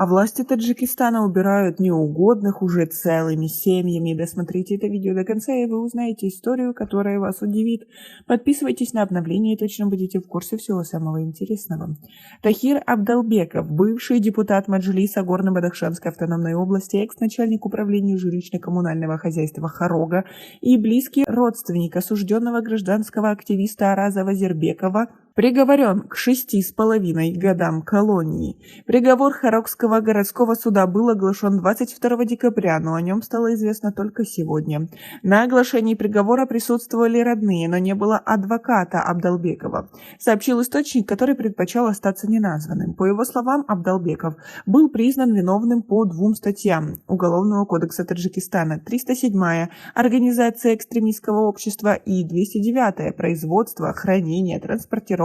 А власти Таджикистана убирают неугодных уже целыми семьями. Досмотрите это видео до конца, и вы узнаете историю, которая вас удивит. Подписывайтесь на обновления, и точно будете в курсе всего самого интересного. Тахир Абдалбеков, бывший депутат Маджлиса Горно-Бадахшанской автономной области, экс-начальник управления жилищно-коммунального хозяйства Хорога и близкий родственник осужденного гражданского активиста Араза Вазирбекова, приговорен к 6,5 годам колонии. Приговор Хорогского городского суда был оглашен 22 декабря, но о нем стало известно только сегодня. На оглашении приговора присутствовали родные, но не было адвоката Абдалбекова, сообщил источник, который предпочел остаться неназванным. По его словам, Абдалбеков был признан виновным по 2 статьям Уголовного кодекса Таджикистана: 307-я «Организация экстремистского общества» и 209-я «Производство, хранение, транспортировка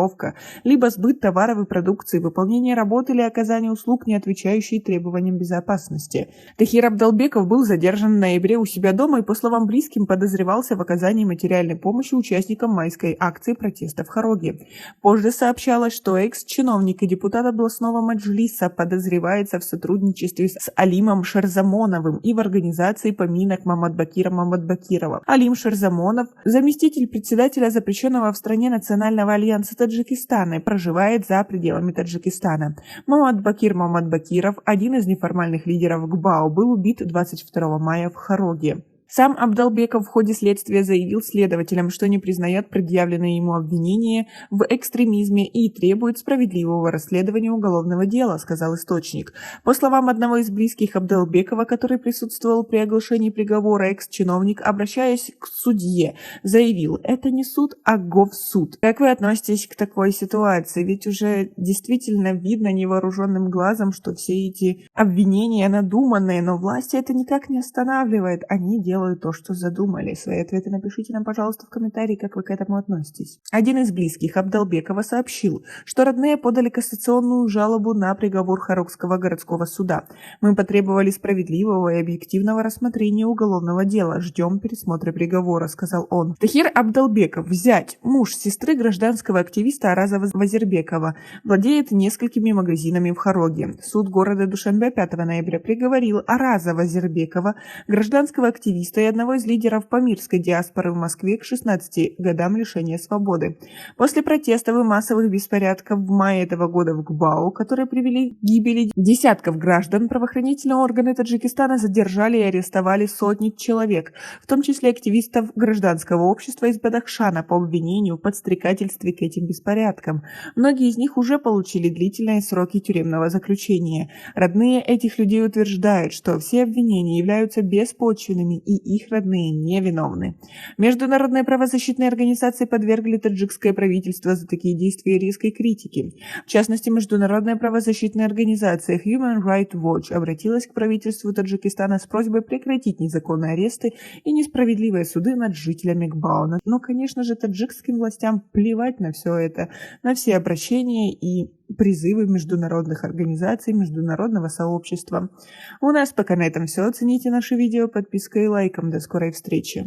либо сбыт товаров и продукции, выполнение работ или оказание услуг, не отвечающие требованиям безопасности. Тахир Абдалбеков был задержан в ноябре у себя дома и, по словам близким, подозревался в оказании материальной помощи участникам майской акции протеста в Хороге. Позже сообщалось, что экс-чиновник и депутат областного Маджлиса подозревается в сотрудничестве с Алимом Шерзамоновым и в организации поминок Мамадбакира Мамадбакирова. Алим Шерзамонов, заместитель председателя запрещенного в стране Национального альянса Таджикистана, проживает за пределами Таджикистана. Мамадбакир Мамадбакиров, один из неформальных лидеров ГБАО, был убит 22 мая в Хороге. Сам Абдалбеков в ходе следствия заявил следователям, что не признает предъявленные ему обвинения в экстремизме и требует справедливого расследования уголовного дела, сказал источник. По словам одного из близких Абдалбекова, который присутствовал при оглашении приговора, экс-чиновник, обращаясь к судье, заявил: «Это не суд, а Говсуд». Как вы относитесь к такой ситуации? Ведь уже действительно видно невооруженным глазом, что все эти обвинения надуманные, но власти это никак не останавливает. Они делают то, что задумали. Свои ответы напишите нам, пожалуйста, в комментарии, как вы к этому относитесь. Один из близких Абдалбекова сообщил, что родные подали кассационную жалобу на приговор Хорогского городского суда. Мы потребовали справедливого и объективного рассмотрения уголовного дела. Ждем пересмотра приговора, сказал он. Тахир Абдалбеков, зять, муж сестры гражданского активиста Араза Вазирбекова, владеет несколькими магазинами в Хороге. Суд города Душанбе 5 ноября приговорил Араза Вазирбекова, гражданского активиста и одного из лидеров памирской диаспоры в Москве, к 16 годам лишения свободы. После протестов и массовых беспорядков в мае этого года в ГБАО, которые привели к гибели десятков граждан, правоохранительные органы Таджикистана задержали и арестовали сотни человек, в том числе активистов гражданского общества из Бадахшана, по обвинению в подстрекательстве к этим беспорядкам. Многие из них уже получили длительные сроки тюремного заключения. Родные этих людей утверждают, что все обвинения являются беспочвенными и их родные невиновны. Международные правозащитные организации подвергли таджикское правительство за такие действия резкой критике. В частности, международная правозащитная организация Human Rights Watch обратилась к правительству Таджикистана с просьбой прекратить незаконные аресты и несправедливые суды над жителями ГБАО. Но, конечно же, таджикским властям плевать на все это, на все обращения и призывы международных организаций, международного сообщества. У нас пока на этом все. Оцените наше видео подпиской и лайком. До скорой встречи.